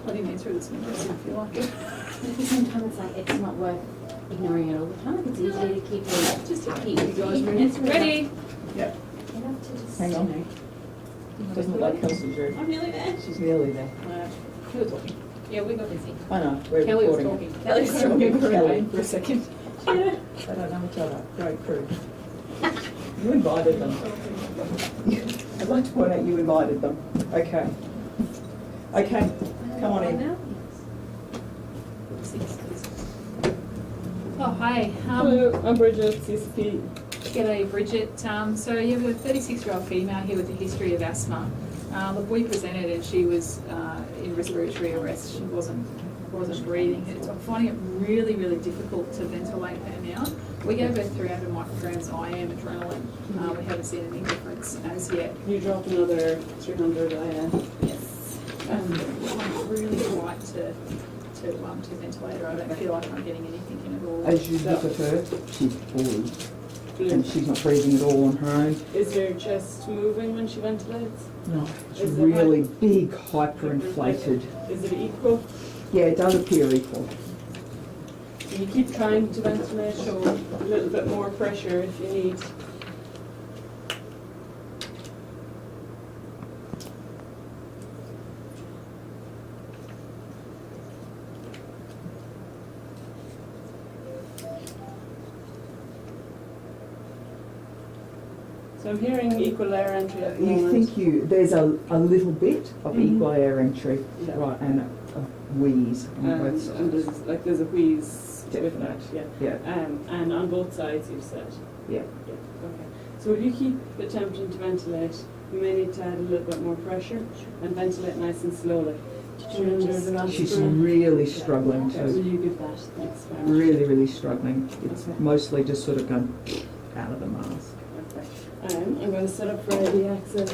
I didn't answer this one, I feel like it. At the same time, it's like, it's not worth ignoring it all the time. It's easy to keep it, Just to keep keep you guys ready. minutes. Ready? Yep. Enough to just, Hang on. you know, Doesn't look like Kelsey's ready. I'm nearly there. She's nearly there. Who was talking? Yeah, we got busy. I know, we're Kelly was recording. talking. Kelly was talking Kelly. for a second. They don't know each other. Great crew. You invited them. I'd like to point out you invited them. Okay. Okay, come on in. Now? Oh, hi. Hello, I'm Bridget, CCP. G'day, Bridget. So you have a 36-year-old female here with a history of asthma. Look, we presented and she was in respiratory arrest. She wasn't breathing. I'm finding it really, really difficult to ventilate her now. We gave her 300 micrograms IM adrenaline. We haven't seen any difference as yet. You dropped another 300 IN. Yes. I'm really tight to ventilate her. I don't feel like I'm getting anything in at all. As you look at her, she's fully, and she's not breathing at all on her own. Is your chest moving when she ventilates? No, it's Is it really big, hyperinflated. Is it equal? Yeah, it does appear equal. You keep trying to ventilate, show a little bit more pressure if you need. So I'm hearing equal air entry at the moment. There's a little bit of equal air entry, Yeah. right, and a wheeze on both And sides. there's a wheeze with that, Definite. yeah. Yeah, And on both sides, you said. yeah. Yeah, okay. So if you keep attempting to ventilate, you may need to add a little bit more pressure and ventilate nice and slowly. She's really struggling Okay, will to, you give that? Thanks very much. really, really struggling. It's Okay. mostly just sort of going out of the mask. Okay. I'm going to set up for AD access.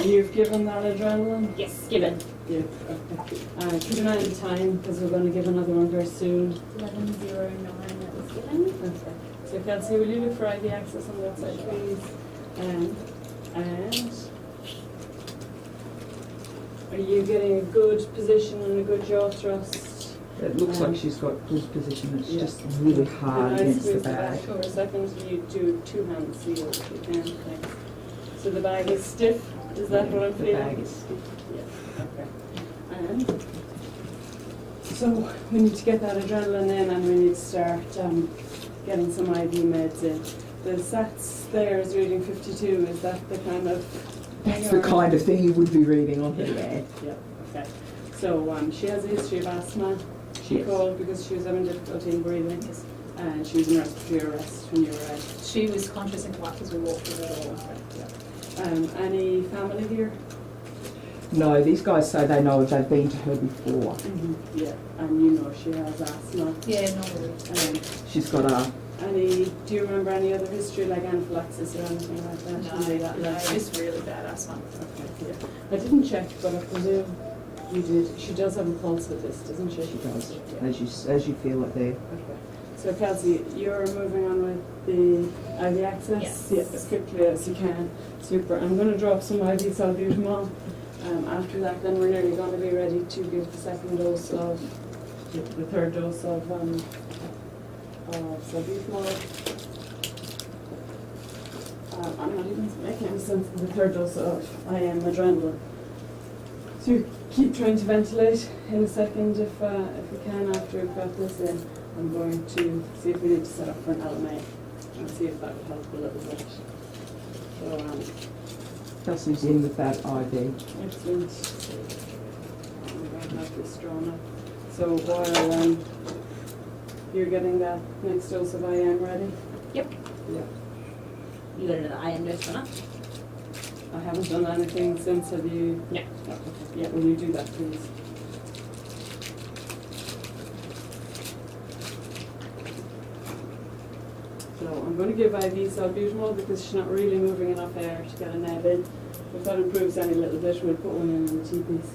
You've given that adrenaline? Yes, given. Yeah, okay. Keep an eye on the time because we're going to give another one very soon. 11:09 that was given. Okay. So Kelsey, will you look for IV access on the website, please? And are you getting a good position and a good jaw thrust? It looks like she's got good position, it's Yeah. just really hard Can I against the squeeze bag. for a second? You do two-hand seal if you can. Thanks. So the bag is stiff. Is that what I'm The feeling? bag is stiff. Yeah. Okay. And so we need to get that adrenaline in, and we need to start getting some IV meds in. The SATs there is reading 52. Is that the kind of That's the kind of thing you would be reading on her, yeah. Yeah. Okay. So she has a history of asthma. She Yes. called because she was having difficulty in breathing, and she was in respiratory arrest when you arrived. She was conscious and quiet as we walked through the door. Any family here? No, these guys say they know they've been to her before. Yeah, and you know she has asthma. Yeah, normally. She's got a, Do you remember any other history like anaphylaxis or anything like that? No, it's really bad asthma. Okay, yeah. I didn't check, but I presume you did. She does have a pulse with this, doesn't she? she does, Yeah. as you feel it there. Okay. So Kelsey, you're moving on with the IV access? Yes. Yeah, as quickly as you can. Super. I'm going to drop some IV salbutamol. After that, then we're nearly going to be ready to give the second dose of, the third dose of salbutamol. I'm not even making any sense of the third dose of IM adrenaline. So you keep trying to ventilate in a second if we can after we've got this in. I'm going to see if we need to set up for an LMA and see if that would help a little bit. So, Kelsey's in with that IV. excellent. I'm going to have this drawn up. So while you're getting that next dose of IM ready? Yep. Yeah. You got another IM dose for that? I haven't done anything since, have you? No. Oh, okay. Yeah, will you do that, please? So I'm going to give IV salbutamol because she's not really moving enough air to get a neb in. If that improves any little bit, we'll put one in the T-piece.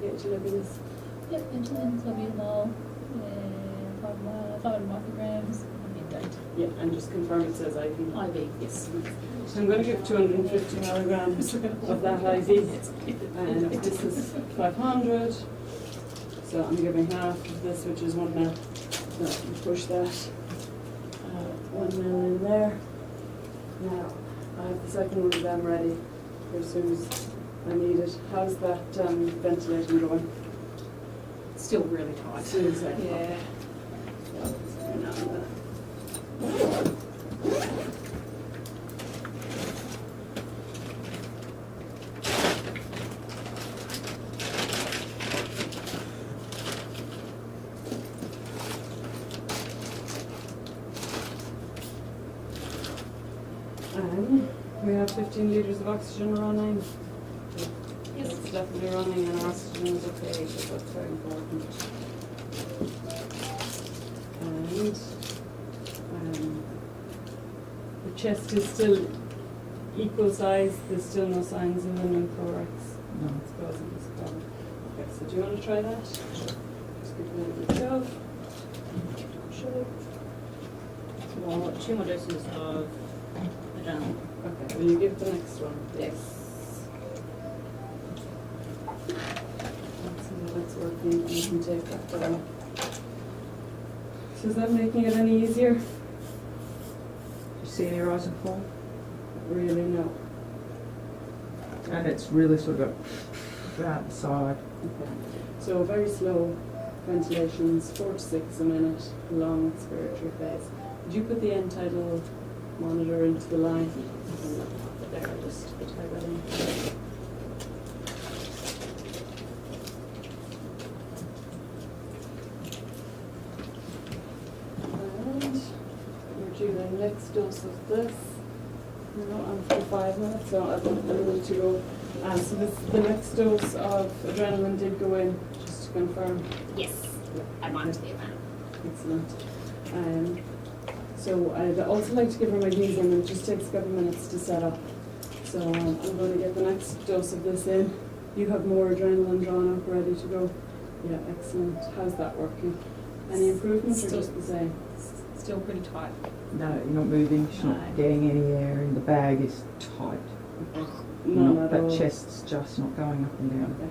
Get you look at this. Yep, insulin, salbutamol, 500 micrograms, midnight. Yeah, and just confirm it says IV. IV, yes. So I'm going to give 250 milligrams of that IV, and this is 500. So I'm giving half of this, which is 1 ml. So you push that 1 ml in there. Now I have the second one of them ready for as soon as I need it. How's that ventilation going? Still really tight. As soon as I Yeah. And we have 15 litres of oxygen running. Yes. It's definitely running, and our oxygen is okay, so that's very important. And the chest is still equal size. There's still no signs of an pneumothorax. No. It's causing this problem. Okay, so do you want to try that? Just give it a little bit of. Sure. Well, 2 more doses of adrenaline. Okay, will you give the next one? Yes. Let's see how that's working. You can take that down. So is that making it any easier? Do you see any rise and fall? Really, no. And it's really sort of out the side. Okay. So very slow ventilations, 4 to 6 a minute, long expiratory phase. Did you put the end tidal monitor into the line? But there, I'll just type that in. And we're due the next dose of this. No, I'm for 5 minutes, so I've got a minute to go. So the next dose of adrenaline did go in, just to confirm. Yes. Add mine to the amount. Excellent. So I'd also like to give her magnesium, and it just takes a couple of minutes to set up. So I'm going to get the next dose of this in. You have more adrenaline drawn up, ready to go. Yeah, excellent. How's that working? Any improvements or Still- just the same? Still pretty tight. No, you're not moving, she's No. not getting any air, and the bag is tight. Okay. None Not, at that all. chest's just not going up and down. Okay.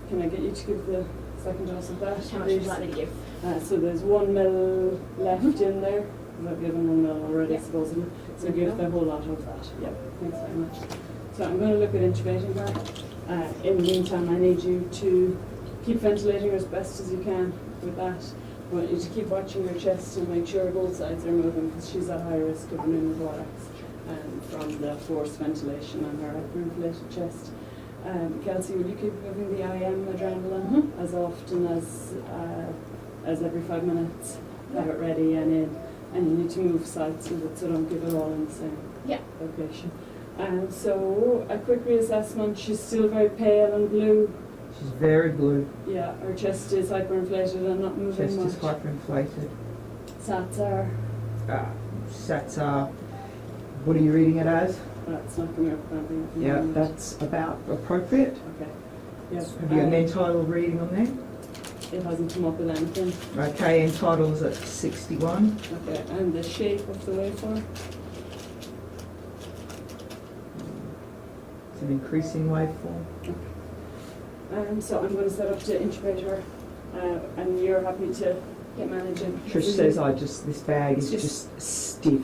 Can I get you to give the second dose of that? How much would you please? like me to give? So there's 1 ml left in there. I've given 1 ml already, Yeah. supposedly. So give the whole lot of that. Yep, thanks very much. So I'm going to look at intubating her. In the meantime, I need you to keep ventilating her as best as you can with that. I want you to keep watching her chest and make sure both sides are moving, because she's at high risk of pneumothorax from the forced ventilation on her hyperinflated chest. Kelsey, will you keep giving the IM adrenaline as often as every 5 minutes? Have it ready and in, and you need to move sides with it, so don't give it all in the same Yeah. location. So a quick reassessment. She's still very pale and blue. She's very blue, Yeah, her chest is hyperinflated and not moving chest much. is hyperinflated. Sats are. Sats are, what are you reading it as? That's not coming up with anything at the Yeah, moment. that's about appropriate. Okay. Yes. Have you got an end tidal reading on there? It hasn't come up with anything. Okay, end tidal is at 61. Okay, and the shape of the waveform? It's an increasing waveform. So I'm going to set up to intubate her, and you're happy to manage it? Trish says this bag is It's just stiff.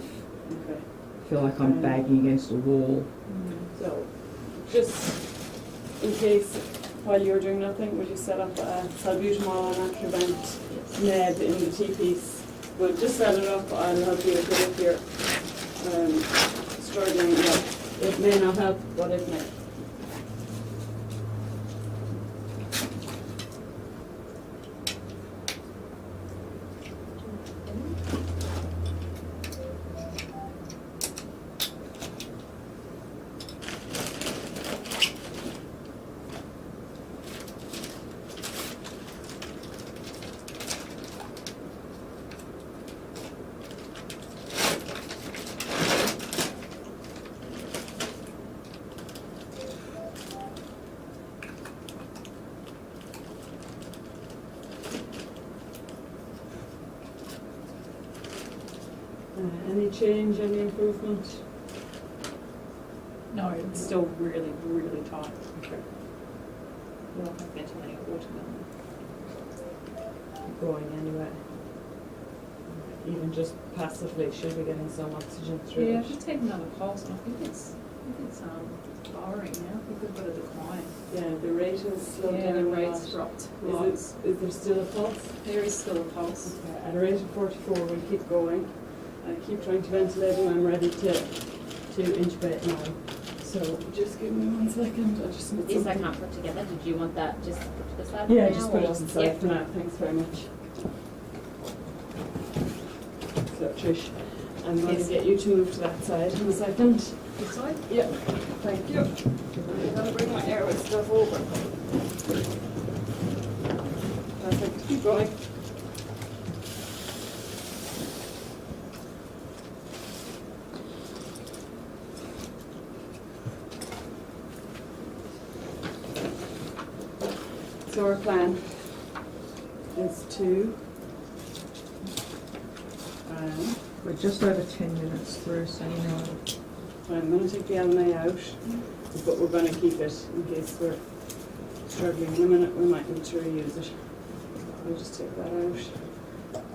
Okay. I feel like I'm bagging against a wall. So, just in case, while you're doing nothing, would you set up a salbutamol and Atrovent neb in the T-piece? We'll just set it up. I'll help you with it if you're struggling. Well, it may not help, but it may. Any change, any improvement? It's still really, really tight. Okay. You're not ventilating a watermelon. Going anyway. Even just passively, should be getting some oxygen through Yeah, it. I've just taken another pulse, and I think it's lowering now. I think we've got a decline. Yeah, the rate has slowed Yeah, down the a rate's lot. dropped Is lots. there still a pulse? There is still a pulse. Okay, at a rate of 44, we'll keep going. I keep trying to ventilate and I'm ready to intubate now. So just give me 1 second. I just need These I something. can't put together. Did you want that just put to the side? Yeah, for just now, put it or- on the side Yep. for now. Thanks very much. So Trish, I'm going Yes. to get you to move to that side in a second. This side? Yep, thank you. I'm going to bring my airway stuff over. Perfect, keep going. So our plan is to We're just over 10 minutes through, so you know. I'm going to take the LMA out, but we're going to keep it in case we're struggling in a minute. We might need to reuse it. I'll just take that out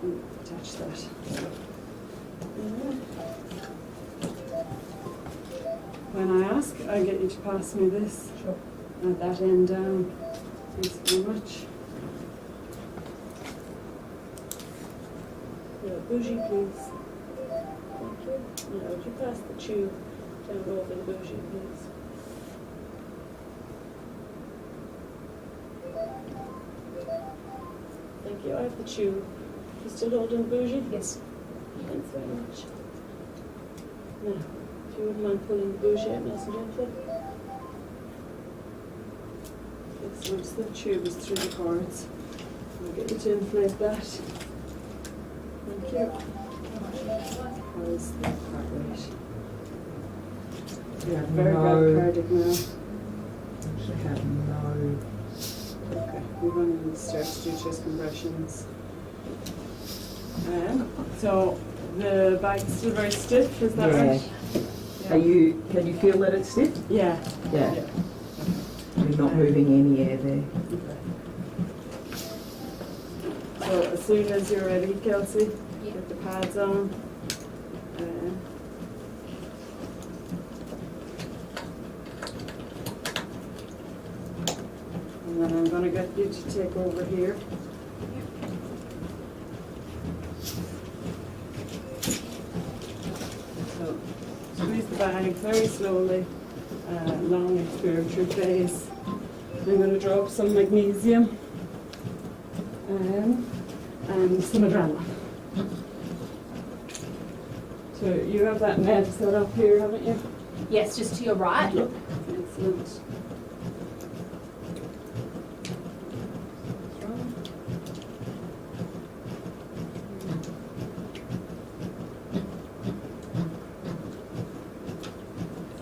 and attach that. When I ask, I get you to pass me this Sure. at that end down. Thanks very much. Bougie, please. Thank you. Now, would you pass the tube down over the bougie, please? Thank you. I have the tube. You still holding the bougie? Yes. Thanks very much. Now, if you wouldn't mind pulling the bougie out nice and gently. Excellent. So the tube is through the cords. I'll get you to inflate that. Thank you. How is the heart rate? Yeah, Very bradycardic now. Actually have no. Okay, we're going to start to do chest compressions. So the back's still very stiff, is that Yeah. right? Can you feel that it's stiff? Yeah. Yeah. You're not moving any air there. Okay. So as soon as you're ready, Kelsey, get the pads on. And then I'm going to get you to take over here. So squeeze the bag very slowly, long expiratory phase. I'm going to drop some magnesium and some adrenaline. So you have that med set up here, haven't you? Yes, just to your right. Excellent.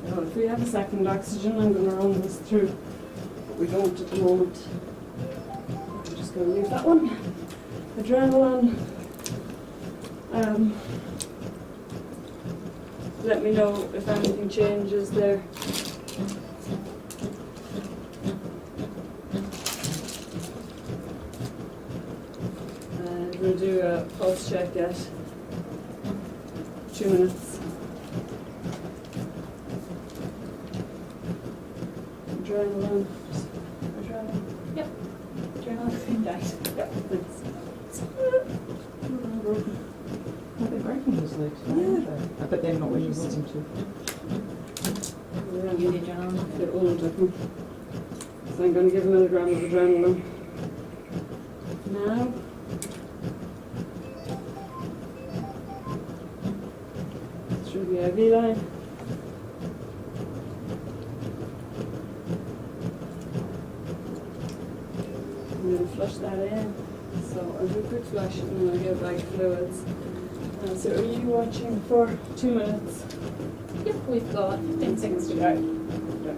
So if we have a second oxygen, I'm going to run this through, but we don't at the moment. I'm just going to leave that one. Adrenaline. Let me know if anything changes there. And we'll do a pulse check at 2 minutes. Adrenaline. Adrenaline. Yep. Adrenaline in date. Yeah, thanks. Oh, they're breaking his legs, aren't they? But then not when you want them to. You need adrenaline. They're older. So I'm going to give another gram of adrenaline. Now. Through the IV line. I'm going to flush that in. So I'll do a quick flush and then I'll give back fluids. So are you watching for 2 minutes? Yep, we've got 10 seconds to go. Yeah.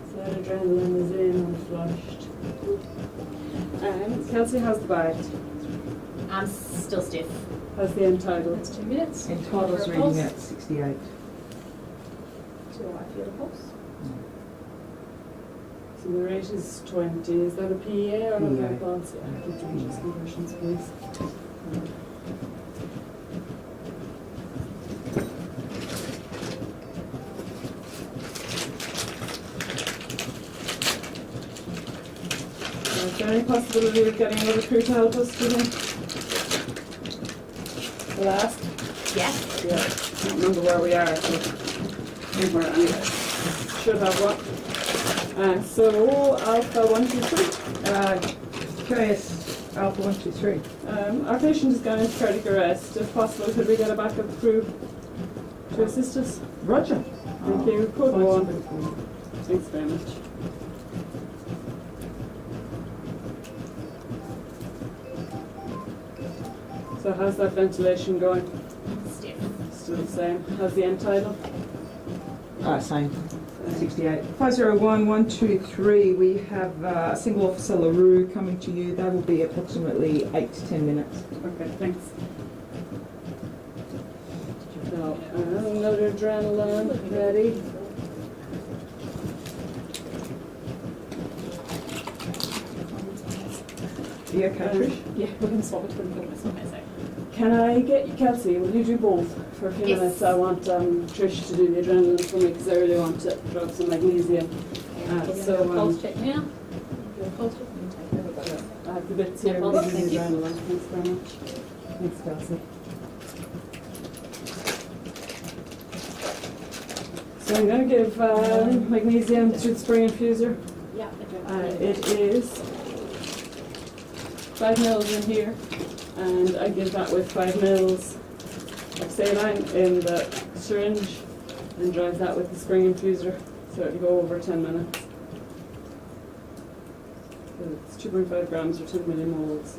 So that adrenaline is in and flushed. And Kelsey, how's the bite? Still stiff. How's the end tidal? That's 2 minutes. And title's For a pulse. reading at 68. Do I feel a pulse? So the rate is 20. Is that a PEA or a PEA. pulse? Yeah, keep doing just conversions, please. Is there any possibility of getting another crew to help us, do you think? We'll ask. Yeah. Yeah, I don't remember where we are, so I think we're anyway. Should have one. So, Alpha 123. KS Alpha 123. Our patient has gone into cardiac arrest. If possible, could we get a backup crew to assist us? Roger. Thank you. Code Find 1. somebody for you. Thanks very much. So how's that ventilation going? Stiff. Still the same. How's the end tidal? Same. 68. 501123, we have Single Officer LaRue coming to you. They will be approximately 8 to 10 minutes. Okay, thanks. Now, another adrenaline ready. You okay, Trish? Yeah, we're going to swap it for the minutes. Can I get you, Kelsey? Will you do both for a few Yes. minutes? I want Trish to do the adrenaline for me because I really want to drop some magnesium. So pulse check now. Do a pulse check. You take over. I have the bits here. Yeah, We'll pulse, do the thank you. adrenaline. Thanks very much. Thanks, Kelsey. So I'm going to give magnesium through the spring infuser. Yeah. It is 5 mils in here, and I give that with 5 mils of saline in the syringe and drive that with the spring infuser, so it'll go over 10 minutes. So it's 2.5 grams or 10 millimoles.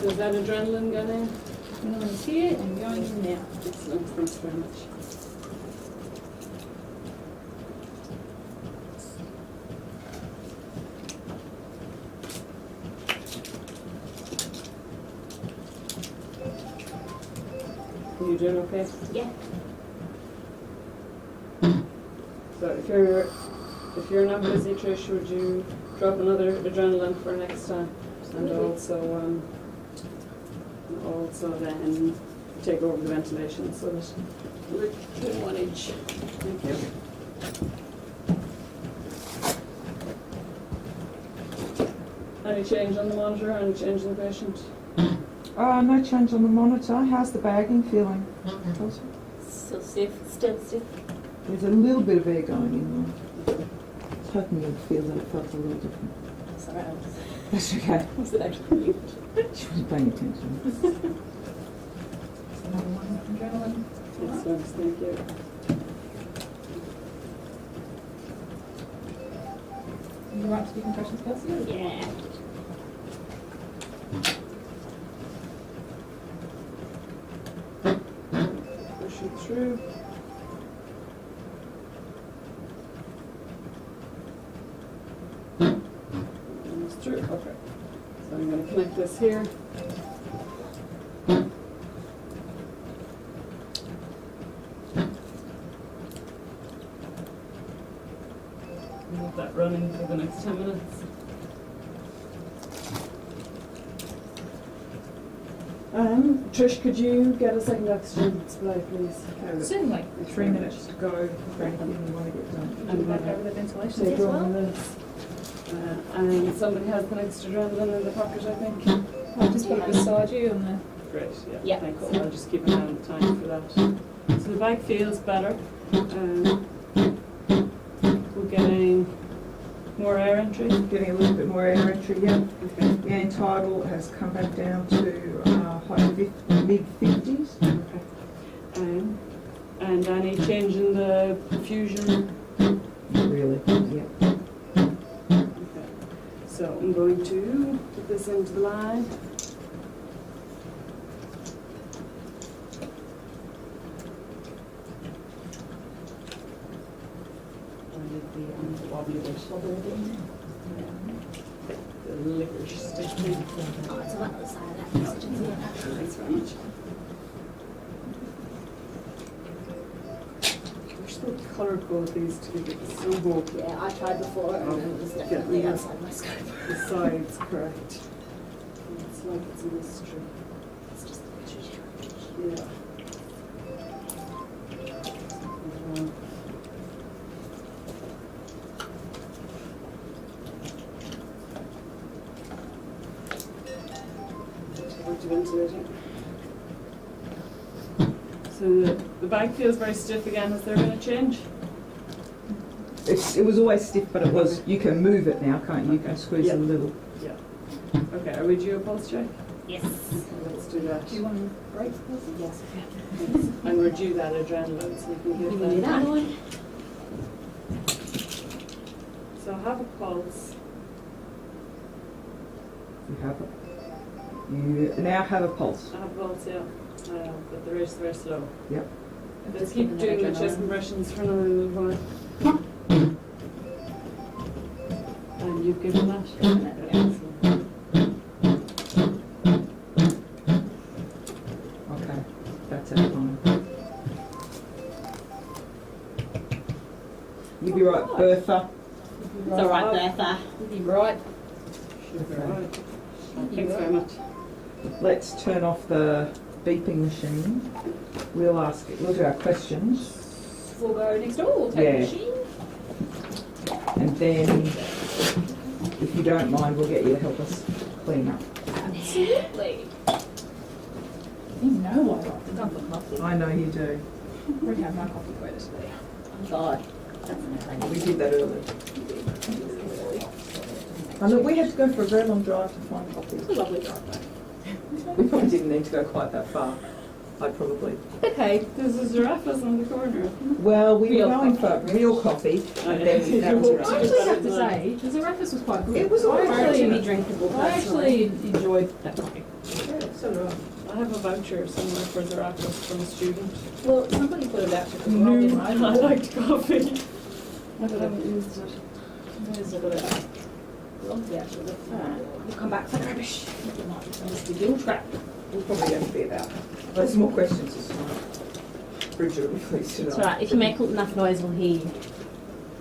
Is that adrenaline gone in? Adrenaline's here and going in now. Excellent, thanks very much. Are you doing okay? Yeah. So if you're not busy, Trish, would you drop another adrenaline for next time? And also then take over the ventilation so that we're doing 1 inch. Thank you. Any change on the monitor? Any change in the patient? No change on the monitor. How's the bagging feeling? Kelsey? Still stiff. Still stiff. There's a little bit of air going in there. I was hoping you'd feel that it felt a little different. Sorry, I That's okay. was it actually? She wasn't paying attention. Another one. Adrenaline. Excellent, thank you. You right to do compressions, Kelsey? Yeah. Push it through. And it's through, okay. So I'm going to connect this here. Leave that running for the next 10 minutes. Trish, could you get a second oxygen supply, please? Certainly. 3 minutes to go for anything you want to get done. And back over the ventilation Take as over well. this. And somebody has the next adrenaline in the pocket, I think. I'll just put it beside you on the. Great, yeah. Yeah. Thanks. I'll just keep an eye on the time for that. So the bag feels better. We're getting More air entry? Getting a little bit more air entry, yeah. Okay. The end tidal has come back down to mid-50s. Okay. And any change in the fusion? Really, yeah. Okay. So I'm going to put this into the line. The licorice stick thing. Oh, it's on the other side of that message. Thanks very much. I wish they'd colour code these to make it so bulky. Yeah, I tried before and it was definitely outside my scope. The sides correct. It's like it's a mystery. It's just a picture. Yeah. So the bag feels very stiff again. Has there been a change? It was always stiff, but it was, you can move it now, can't you? You can squeeze Yeah. it a little. Yeah. Okay, are we due a pulse check? Yes. Let's do that. Do you want to break? Yes. And we're due that adrenaline, so we can You give can do that. that. So have a pulse. You have it. You now have a pulse. I have a pulse, yeah. But the rate's very slow. Yep. Let's keep doing the chest compressions for another little while. And you've given that? Okay, that's it. Fine. You'll be right, Bertha. It's all right, Bertha. You're right. Should be right. Thanks very much. Let's turn off the beeping machine. We'll do our questions, We'll go next door. We'll take Yeah. the machine. and then, if you don't mind, we'll get you to help us clean up. Absolutely. You know I like the dump of coffee. I know you do. I already have my coffee quota today. Oh, God. That's amazing. We did that earlier. And look, we had to go for a very long drive to find coffee. It's a lovely drive though. We probably didn't need to go quite that far. I'd probably. Okay. There's a giraffes on the corner. Well, we Real were going coffee. for real coffee, Oh, and yeah. then that was I I right. actually have to say, the Zarafas was quite good. It was I all right. actually, Semi-drinkable, I actually enjoyed that coffee. Yeah, so do I. I have a voucher somewhere for giraffes from a student. Well, somebody put it out to the wrong in I my liked coffee. I haven't used it. There's a bit of actually. We'll come back for the rubbish. The gill trap. We'll probably have to be about. There's more questions this time. Bridget will be pleased to know. It's all right. If you make enough noise, we'll hear you.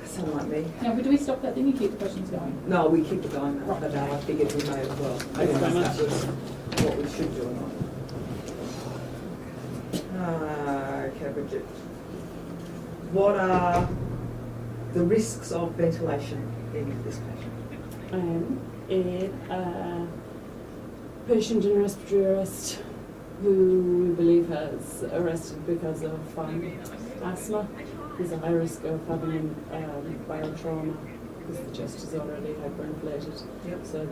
Someone like me. Now, do we stop that thing and keep the questions going? No, we keep it going though, but I figured we may as well. I Thanks didn't know very if that was what we should do or not. Okay, Bridget. What are the risks of ventilation in this patient? A patient in respiratory arrest who we believe has arrested because of asthma is a high risk of having viral trauma because the chest is already hyperinflated. Yep. So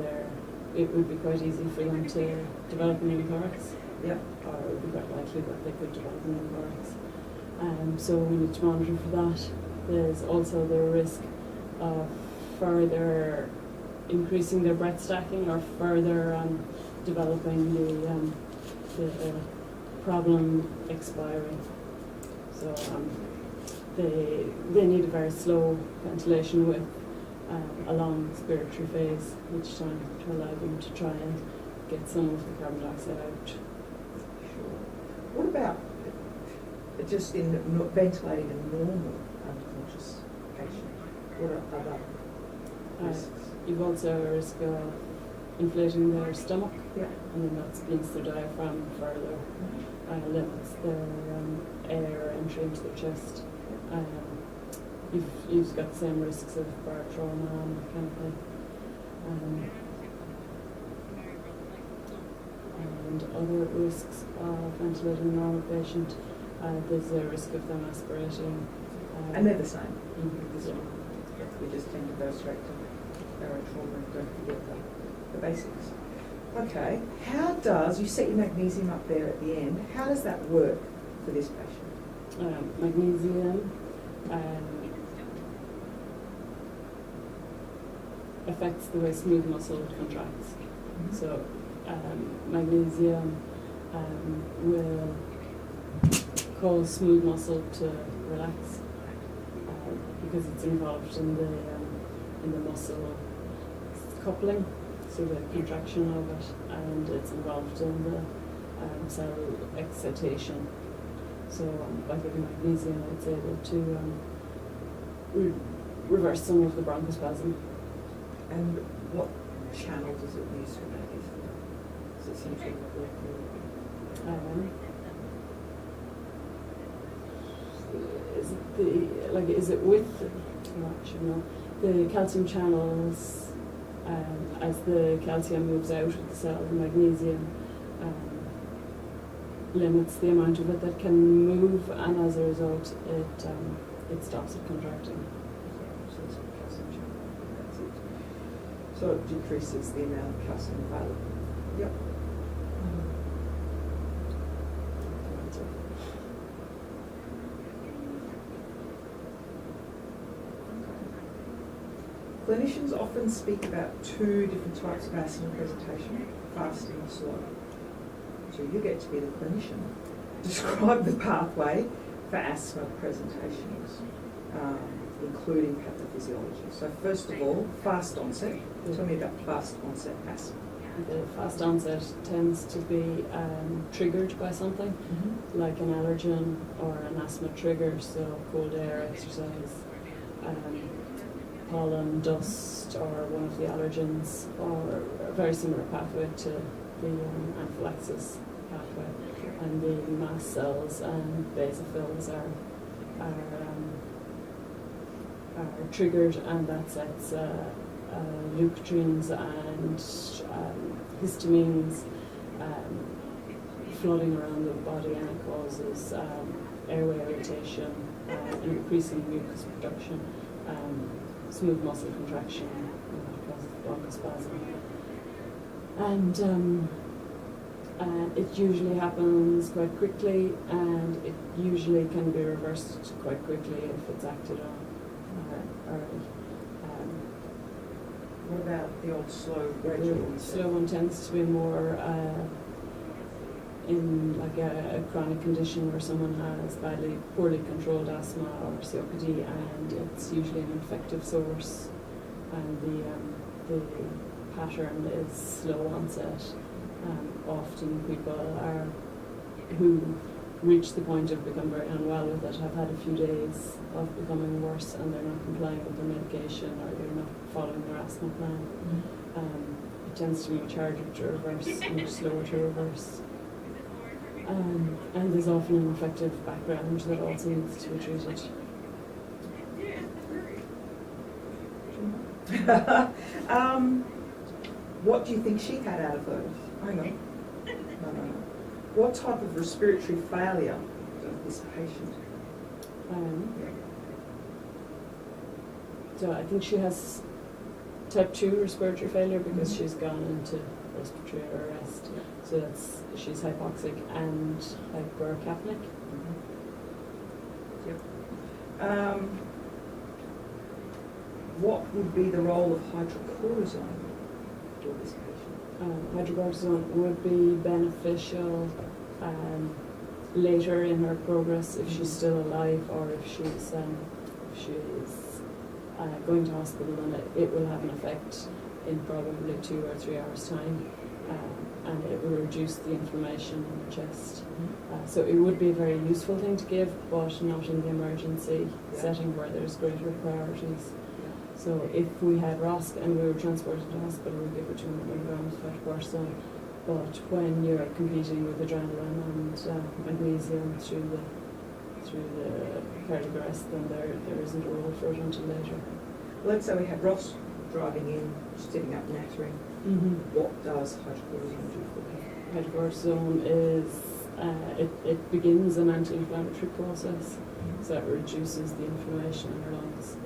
it would be quite easy for them to develop a pneumothorax. Yep. Or it would be quite likely that they could develop a pneumothorax. So we need to monitor for that. There's also the risk of further increasing their breath stacking or further developing the problem expiring. So they need a very slow ventilation with a long expiratory phase each time to allow them to try and get some of the carbon dioxide out. Sure. What about just in ventilating a normal unconscious patient? What are other risks? You've also a risk of inflating their stomach, Yeah. and then that splints their diaphragm further, limits their air entry into their chest. You've got the same risks of viral trauma and that kind of thing. And other risks of ventilating a normal patient, there's a risk of them aspirating. And they're the same. Mhm. This one. We just tend to go straight to paratrauma, and don't forget the basics. Okay, how does, you set your magnesium up there at the end, how does that work for this patient? Magnesium affects the way smooth muscle contracts. So magnesium will cause smooth muscle to relax because it's involved in the muscle coupling, so the contraction of it, and it's involved in the cell excitation. So by giving magnesium, it's able to reverse some of the bronchospasm. And what channel does it use for magnesium? Is it central Is it with? No, I should know. The calcium channels, as the calcium moves out of the cell, the magnesium limits the amount of it that can move, and as a result, it stops it contracting. So it's a calcium channel, that's it. So it decreases the amount of calcium available. Yep. Clinicians often speak about two different types of asthma presentation, fast and slow. So you get to be the clinician. Describe the pathway for asthma presentations, including pathophysiology. So first of all, fast onset. Tell me about fast onset asthma. The fast onset tends to be triggered by something, like an allergen or an asthma trigger, so cold air, exercise, pollen, dust, or one of the allergens, or a very similar pathway to the anaphylaxis pathway. And the mast cells and basophils are triggered, and that sets leukotrienes and histamines flooding around the body, and it causes airway irritation, increasing mucus production, smooth muscle contraction, that causes bronchospasm. And it usually happens quite quickly, and it usually can be reversed quite quickly if it's acted on early. What about the old slow gradual The onset? slow one tends to be more in like a chronic condition where someone has poorly controlled asthma or COPD, and it's usually an infective source, and the pattern is slow onset. Often people who reach the point of becoming very unwell with it have had a few days of becoming worse, and they're not complying with their medication, or they're not following their asthma plan. It tends to be much harder to reverse, much slower to reverse. And there's often an infective background that also needs to be treated. What do you think she had out of those? Hang on. No. What type of respiratory failure does this patient? So I think she has type 2 respiratory failure because she's gone into respiratory arrest. So she's hypoxic and hypercapnic. Yep. What would be the role of hydrocortisone for this patient? Hydrocortisone would be beneficial later in her progress if she's still alive, or if she's going to hospital, and it will have an effect in probably 2 or 3 hours' time, and it will reduce the inflammation in the chest. So it would be a very useful thing to give, but not in the emergency setting where there's greater priorities. So if we had ROSC and we were transported to hospital, we'd give her 200 milligrams of hydrocortisone. But when you're competing with adrenaline and magnesium through the cardiac arrest, then there isn't a role for it until later. Let's say we have Ross driving in, sitting up nattering. What does hydrocortisone do for him? Hydrocortisone is it begins an anti-inflammatory process, so it reduces the inflammation in her lungs.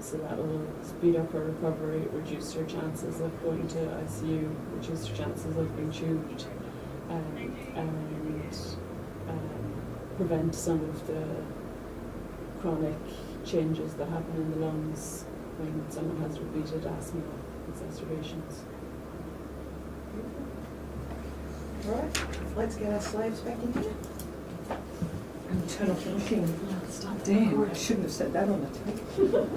So that will speed up her recovery, reduce her chances of going to ICU, reduce her chances of being tubed, and prevent some of the chronic changes that happen in the lungs when someone has repeated asthma exacerbations. All right, let's get our slaves back in here. And turn off the machine. Stop. Damn, I shouldn't have said that on the tape.